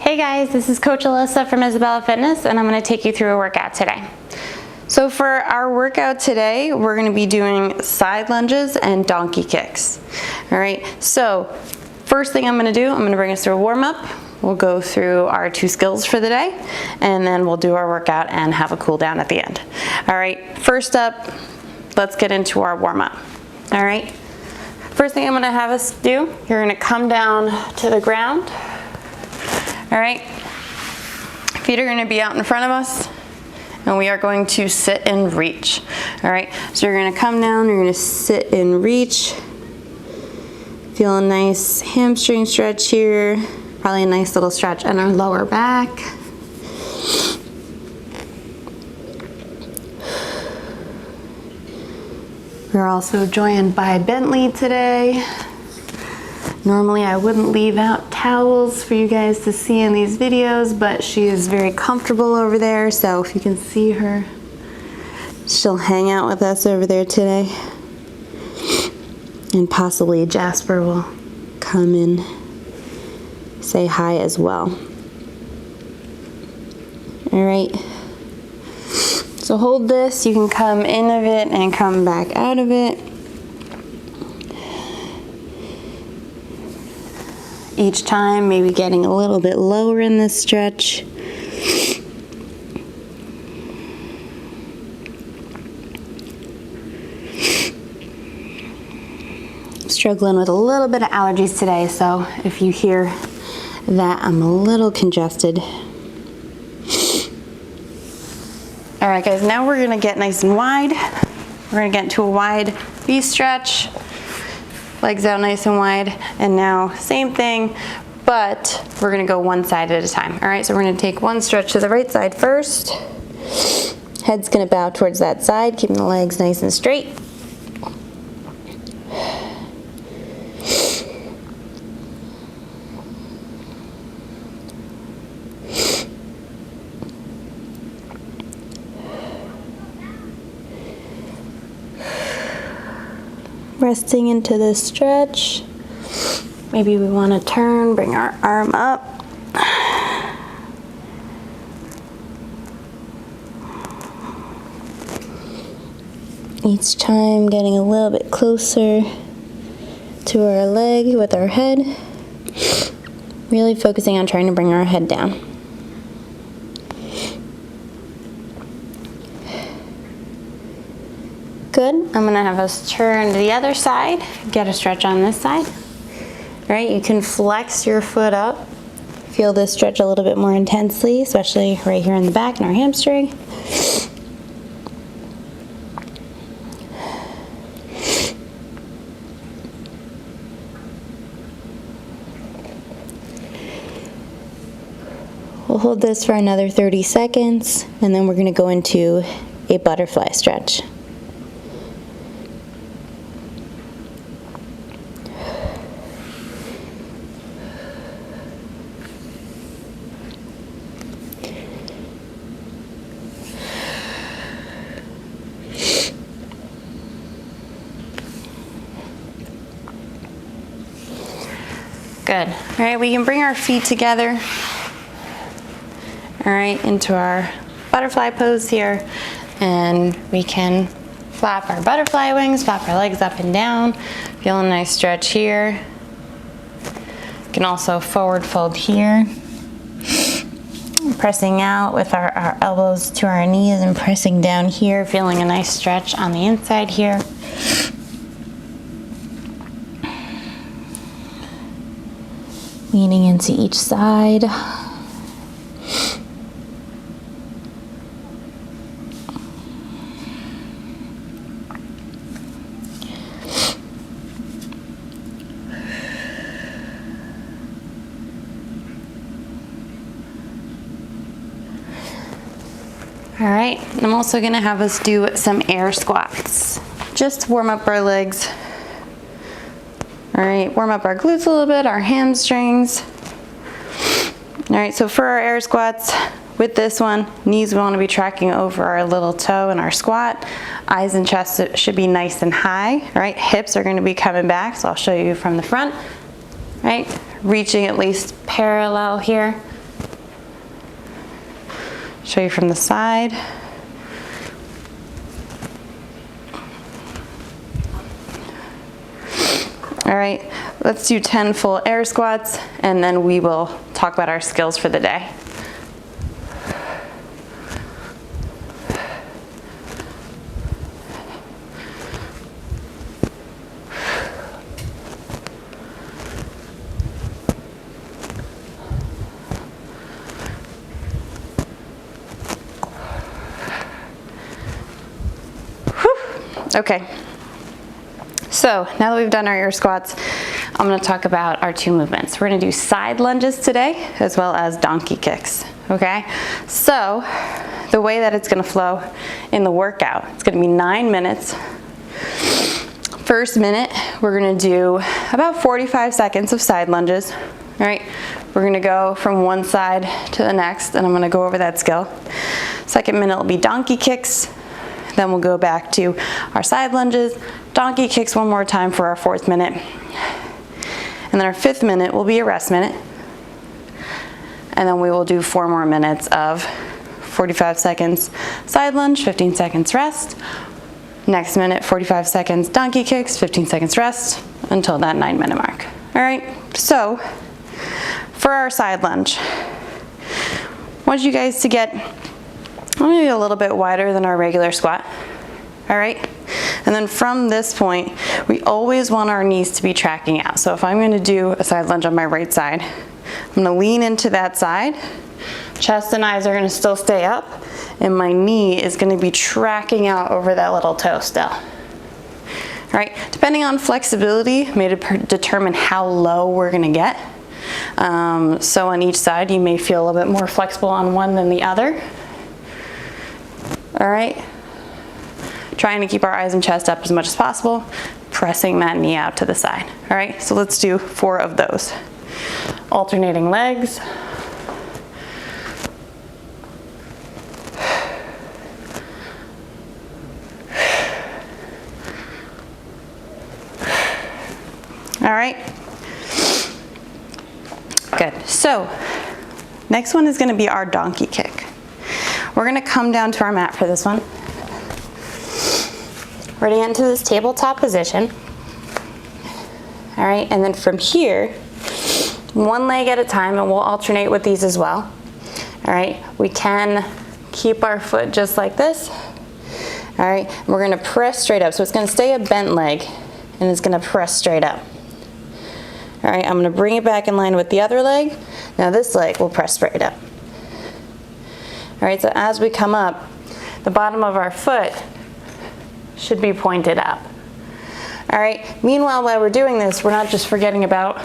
Hey guys, this is Coach Alyssa from Isabella Fitness, and I'm going to take you through a workout today. So for our workout today, we're going to be doing side lunges and donkey kicks. All right, so first thing I'm going to do, I'm going to bring us through a warm-up. We'll go through our 2 skills for the day, and then we'll do our workout and have a cool down at the end. All right, first up, let's get into our warm-up. All right, first thing I'm going to have us do, you're going to come down to the ground. All right, feet are going to be out in front of us, and we are going to sit and reach. All right, so you're going to come down, you're going to sit and reach. Feel a nice hamstring stretch here, probably a nice little stretch in our lower back. We're also joined by Bentley today. Normally I wouldn't leave out towels for you guys to see in these videos, but she is very comfortable over there, so if you can see her, she'll hang out with us over there today. And possibly Jasper will come and say hi as well. All right, so hold this, you can come in of it and come back out of it. Each time, maybe getting a little bit lower in this stretch. Struggling with a little bit of allergies today, so if you hear that I'm a little congested. All right, guys, now we're gonna get nice and wide. We're gonna get into a wide V stretch. Legs out nice and wide, and now same thing, but we're gonna go one side at a time. All right, so we're gonna take one stretch to the right side first. Head's gonna bow towards that side, keeping the legs nice and straight. Resting into this stretch. Maybe we want to turn, bring our arm up. Each time getting a little bit closer to our leg with our head. Really focusing on trying to bring our head down. Good. I'm going to have us turn to the other side, get a stretch on this side. All right, you can flex your foot up. Feel this stretch a little bit more intensely, especially right here in the back in our hamstring. We'll hold this for another 30 seconds, and then we're going to go into a butterfly stretch. Good. All right, we can bring our feet together. All right, into our butterfly pose here. And we can flap our butterfly wings, flap our legs up and down. Feel a nice stretch here. You can also forward fold here. Pressing out with our elbows to our knees and pressing down here, feeling a nice stretch on the inside here. Leaning into each side. All right, I'm also gonna have us do some air squats. Just to warm up our legs. All right, warm up our glutes a little bit, our hamstrings. All right, so for our air squats, with this one, knees want to be tracking over our little toe in our squat. Eyes and chest should be nice and high. All right, hips are going to be coming back, so I'll show you from the front. All right, reaching at least parallel here. Show you from the side. All right, let's do 10 full air squats, and then we will talk about our skills for the day. Okay, so now that we've done our air squats, I'm going to talk about our two movements. We're going to do side lunges today as well as donkey kicks, okay? So the way that it's going to flow in the workout, it's going to be 9 minutes. First minute, we're going to do about 45 seconds of side lunges, all right? We're going to go from one side to the next, and I'm going to go over that skill. Second minute will be donkey kicks. Then we'll go back to our side lunges, donkey kicks one more time for our 4th minute. And then our 5th minute will be a rest minute. And then we will do 4 more minutes of 45 seconds side lunge, 15 seconds rest. Next minute, 45 seconds donkey kicks, 15 seconds rest until that 9-minute mark. All right, so for our side lunge, I want you guys to get maybe a little bit wider than our regular squat, all right? And then from this point, we always want our knees to be tracking out. So if I'm gonna do a side lunge on my right side, I'm gonna lean into that side, chest and eyes are gonna still stay up, and my knee is gonna be tracking out over that little toe still. All right, depending on flexibility, may determine how low we're gonna get. So on each side, you may feel a little bit more flexible on one than the other. All right, trying to keep our eyes and chest up as much as possible, pressing that knee out to the side. All right, so let's do 4 of those. Alternating legs. All right, good. So next one is going to be our donkey kick. We're going to come down to our mat for this one. We're going to get into this tabletop position. All right, and then from here, one leg at a time, and we'll alternate with these as well. All right, we can keep our foot just like this. All right, and we're going to press straight up. So it's going to stay a bent leg, and it's going to press straight up. All right, I'm going to bring it back in line with the other leg. Now this leg will press straight up. All right, so as we come up, the bottom of our foot should be pointed up. All right, meanwhile, while we're doing this, we're not just forgetting about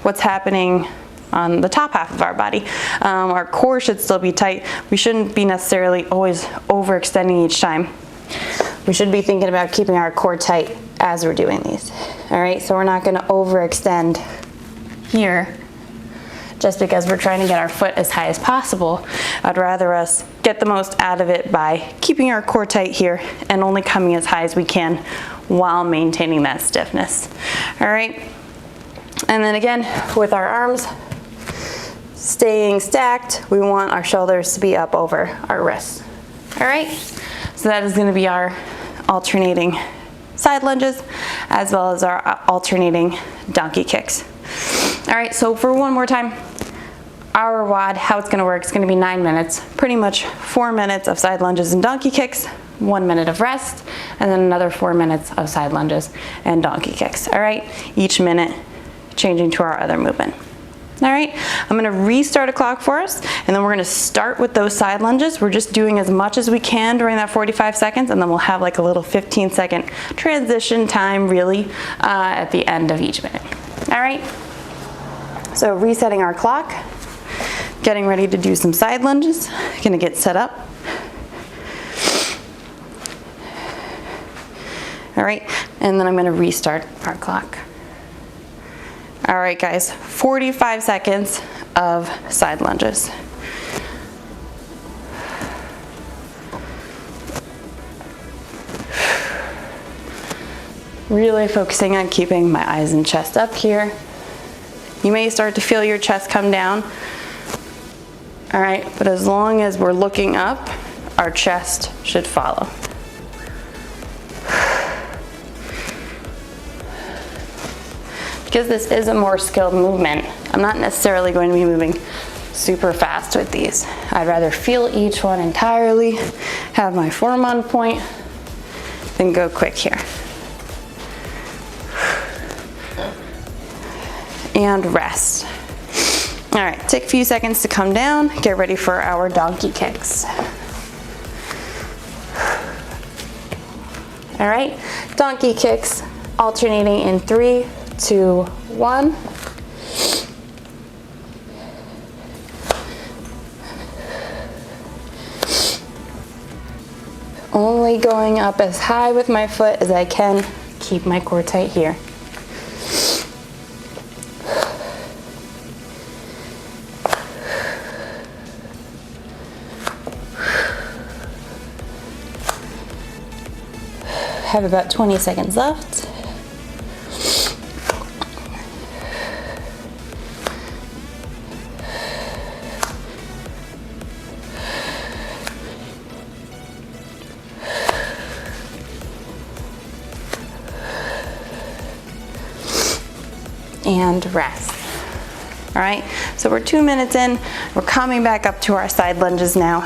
what's happening on the top half of our body. Our core should still be tight. We shouldn't be necessarily always overextending each time. We should be thinking about keeping our core tight as we're doing these. All right, so we're not gonna overextend here just because we're trying to get our foot as high as possible. I'd rather us get the most out of it by keeping our core tight here and only coming as high as we can while maintaining that stiffness. All right, and then again, with our arms staying stacked, we want our shoulders to be up over our wrists. All right, so that is gonna be our alternating side lunges as well as our alternating donkey kicks. All right, so for one more time, our WOD, how it's gonna work, it's gonna be 9 minutes, pretty much 4 minutes of side lunges and donkey kicks, 1 minute of rest, and then another 4 minutes of side lunges and donkey kicks. All right, each minute changing to our other movement. All right, I'm gonna restart a clock for us, and then we're gonna start with those side lunges. We're just doing as much as we can during that 45 seconds, and then we'll have like a little 15-second transition time really at the end of each minute. All right, so resetting our clock, getting ready to do some side lunges. Gonna get set up. All right, and then I'm gonna restart our clock. All right, guys, 45 seconds of side lunges. Really focusing on keeping my eyes and chest up here. You may start to feel your chest come down All right, but as long as we're looking up, our chest should follow. Because this is a more skilled movement, I'm not necessarily going to be moving super fast with these. I'd rather feel each one entirely, have my form on point, than go quick here. And rest. All right, take a few seconds to come down, get ready for our donkey kicks. All right, donkey kicks, alternating in 3, 2, 1. Only going up as high with my foot as I can. Keep my core tight here. Have about 20 seconds left. And rest. All right, so we're 2 minutes in. We're coming back up to our side lunges now.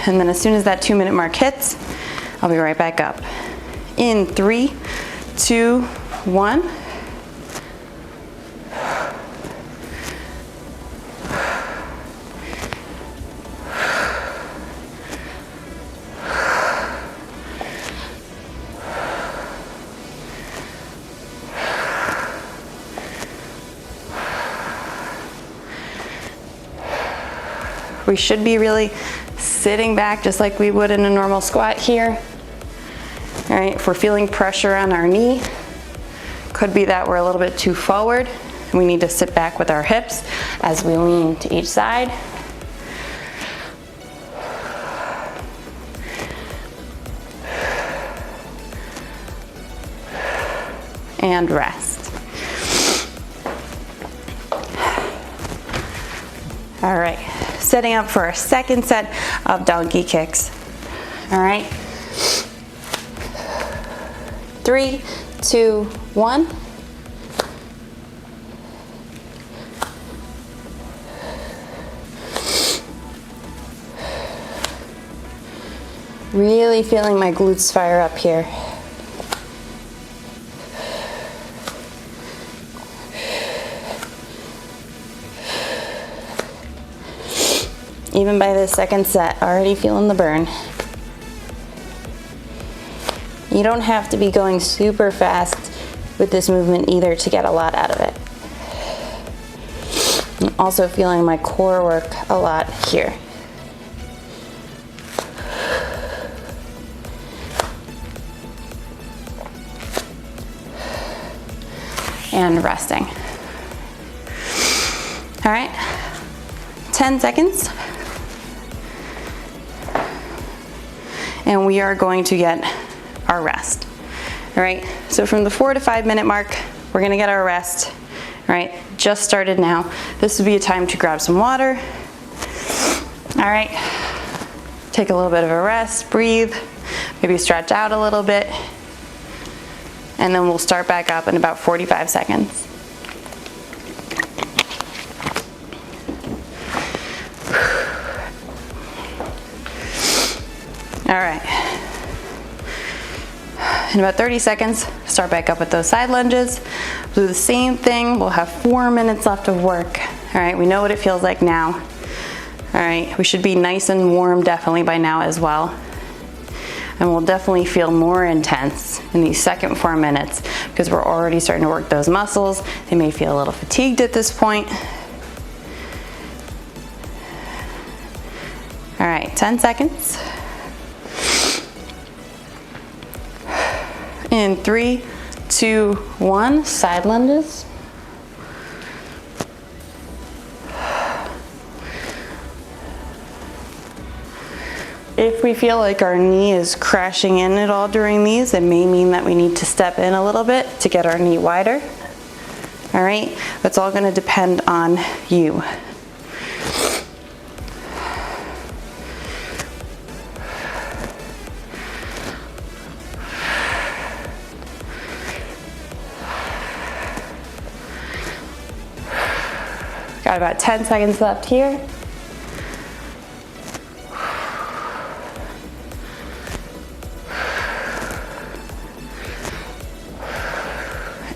And then as soon as that 2-minute mark hits, I'll be right back up. In 3, 2, 1. We should be really sitting back just like we would in a normal squat here. All right, if we're feeling pressure on our knee, could be that we're a little bit too forward. We need to sit back with our hips as we lean to each side. And rest. All right, setting up for our second set of donkey kicks. All right. 3, 2, 1. Really feeling my glutes fire up here. Even by the second set, already feeling the burn. You don't have to be going super fast with this movement either to get a lot out of it. I'm also feeling my core work a lot here. And resting. All right, 10 seconds. And we are going to get our rest. All right, so from the 4 to 5 minute mark, we're gonna get our rest. All right, just started now. This would be a time to grab some water. All right, take a little bit of a rest, breathe, maybe stretch out a little bit, and then we'll start back up in about 45 seconds. All right, in about 30 seconds, start back up with those side lunges. We'll do the same thing. We'll have 4 minutes left of work. All right, we know what it feels like now. All right, we should be nice and warm definitely by now as well. And we'll definitely feel more intense in these second 4 minutes because we're already starting to work those muscles. They may feel a little fatigued at this point. All right, 10 seconds. In 3, 2, 1, side lunges. If we feel like our knee is crashing in at all during these, it may mean that we need to step in a little bit to get our knee wider. All right, that's all gonna depend on you. Got about 10 seconds left here.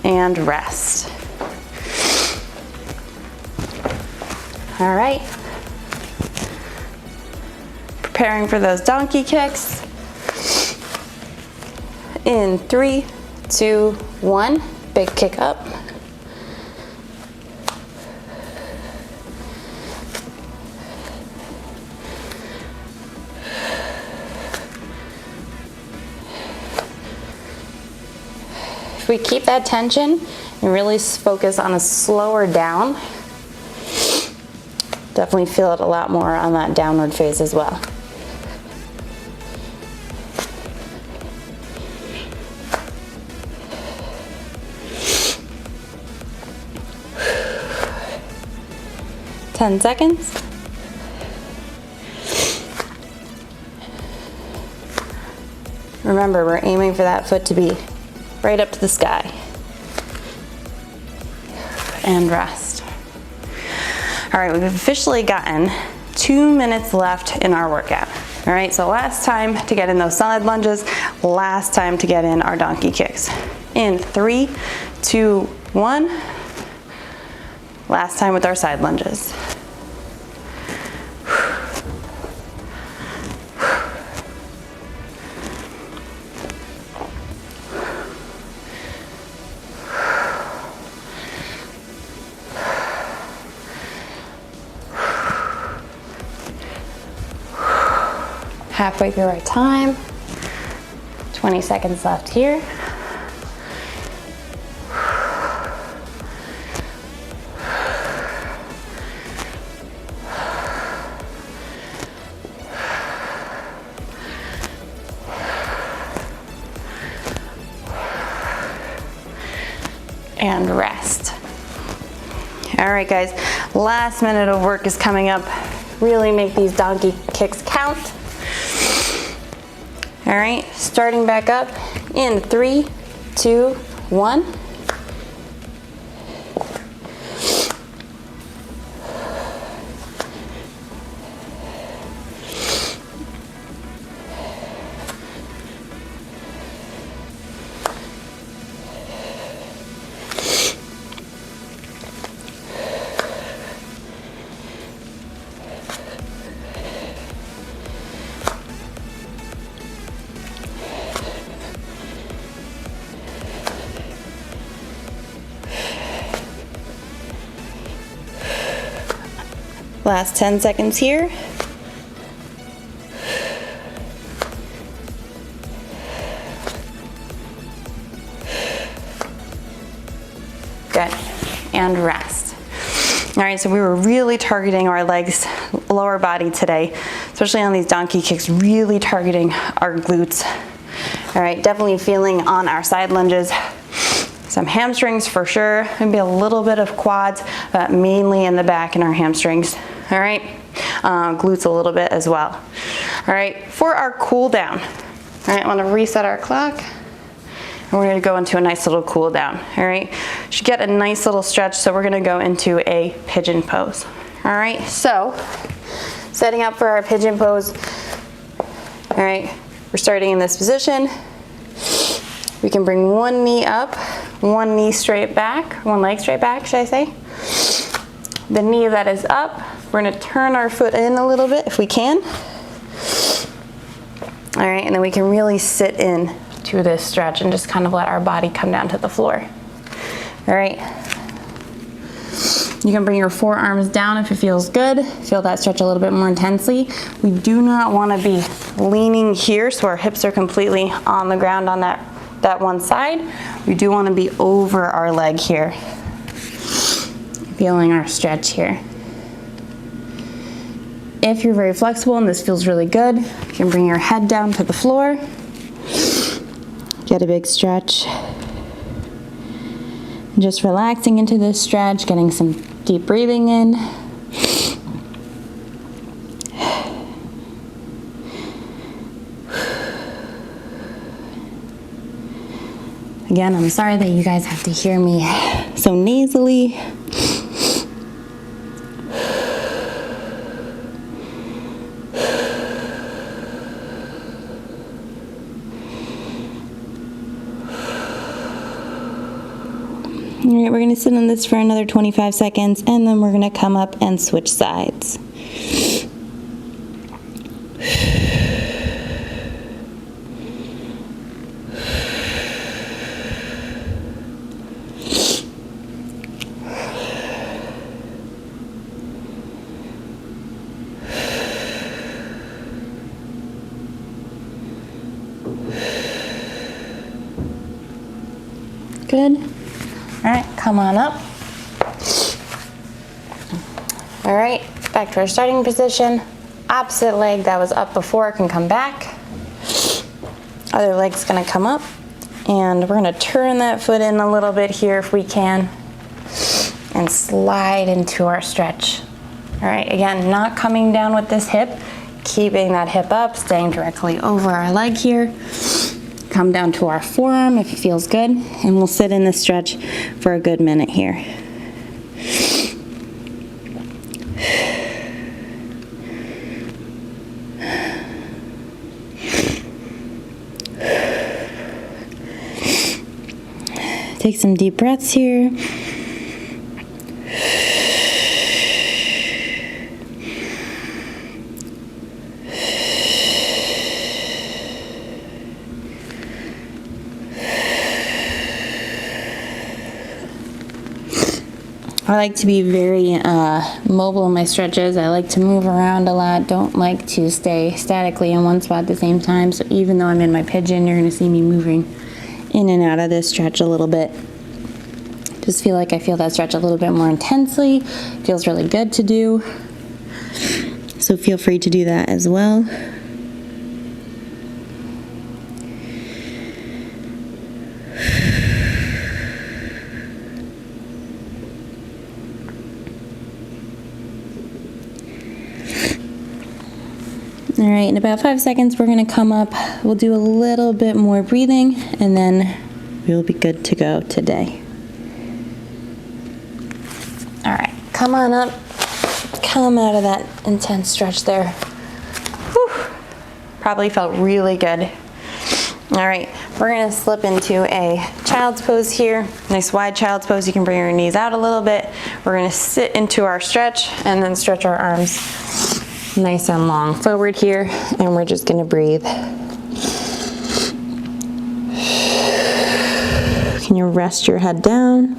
And rest. All right. Preparing for those donkey kicks. In 3, 2, 1, big kick up. If we keep that tension and really focus on a slower down, definitely feel it a lot more on that downward phase as well. Ten seconds. Remember, we're aiming for that foot to be right up to the sky. And rest. All right, we've officially gotten 2 minutes left in our workout. All right, so last time to get in those side lunges, last time to get in our donkey kicks. In 3, 2, 1. Last time with our side lunges. Halfway through our time. 20 seconds left here. And rest. All right, guys, last minute of work is coming up. Really make these donkey kicks count. All right, starting back up in 3, 2, 1. Last 10 seconds here. Good, and rest. All right, so we were really targeting our legs, lower body today, especially on these donkey kicks, really targeting our glutes. All right, definitely feeling on our side lunges, some hamstrings for sure, maybe a little bit of quads, but mainly in the back and our hamstrings. All right, glutes a little bit as well. All right, for our cool down, all right, I want to reset our clock. And we're going to go into a nice little cool down. All right, should get a nice little stretch, so we're going to go into a pigeon pose. All right, so setting up for our pigeon pose. All right, we're starting in this position. We can bring one knee up, one knee straight back, one leg straight back, should I say. The knee that is up, we're going to turn our foot in a little bit if we can. All right, and then we can really sit in to this stretch and just kind of let our body come down to the floor. All right. You can bring your forearms down if it feels good. Feel that stretch a little bit more intensely. We do not want to be leaning here so our hips are completely on the ground on that one side. We do want to be over our leg here. Feeling our stretch here. If you're very flexible and this feels really good, you can bring your head down to the floor. Get a big stretch. Just relaxing into this stretch, getting some deep breathing in. Again, I'm sorry that you guys have to hear me so nasally. we're gonna sit on this for another 25 seconds and then we're gonna come up and switch sides. Good. All right, come on up. All right, back to our starting position. Opposite leg that was up before can come back. Other leg's gonna come up, and we're gonna turn that foot in a little bit here if we can, and slide into our stretch. All right, again, not coming down with this hip, keeping that hip up, staying directly over our leg here. Come down to our forearm if it feels good, and we'll sit in this stretch for a good minute here. Take some deep breaths here. I like to be very mobile in my stretches. I like to move around a lot. Don't like to stay statically in one spot at the same time. So even though I'm in my pigeon, you're gonna see me moving in and out of this stretch a little bit. Just feel like I feel that stretch a little bit more intensely. Feels really good to do. So feel free to do that as well. All right, in about 5 seconds, we're gonna come up. We'll do a little bit more breathing, and then we'll be good to go today. All right, come on up. Come out of that intense stretch there. Whew. Probably felt really good. All right, we're gonna slip into a child's pose here. Nice wide child's pose. You can bring your knees out a little bit. We're gonna sit into our stretch and then stretch our arms nice and long forward here, and we're just gonna breathe. Can you rest your head down?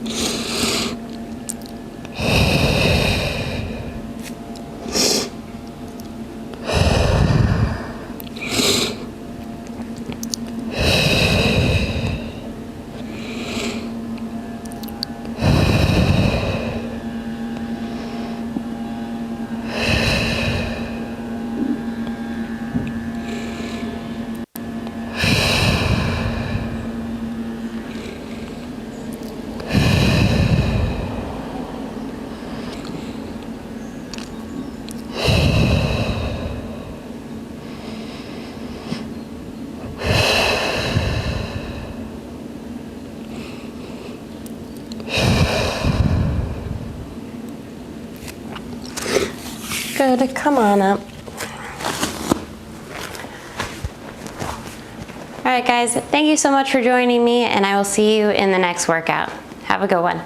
Good, come on up. All right guys, thank you so much for joining me, and I will see you in the next workout. Have a good one.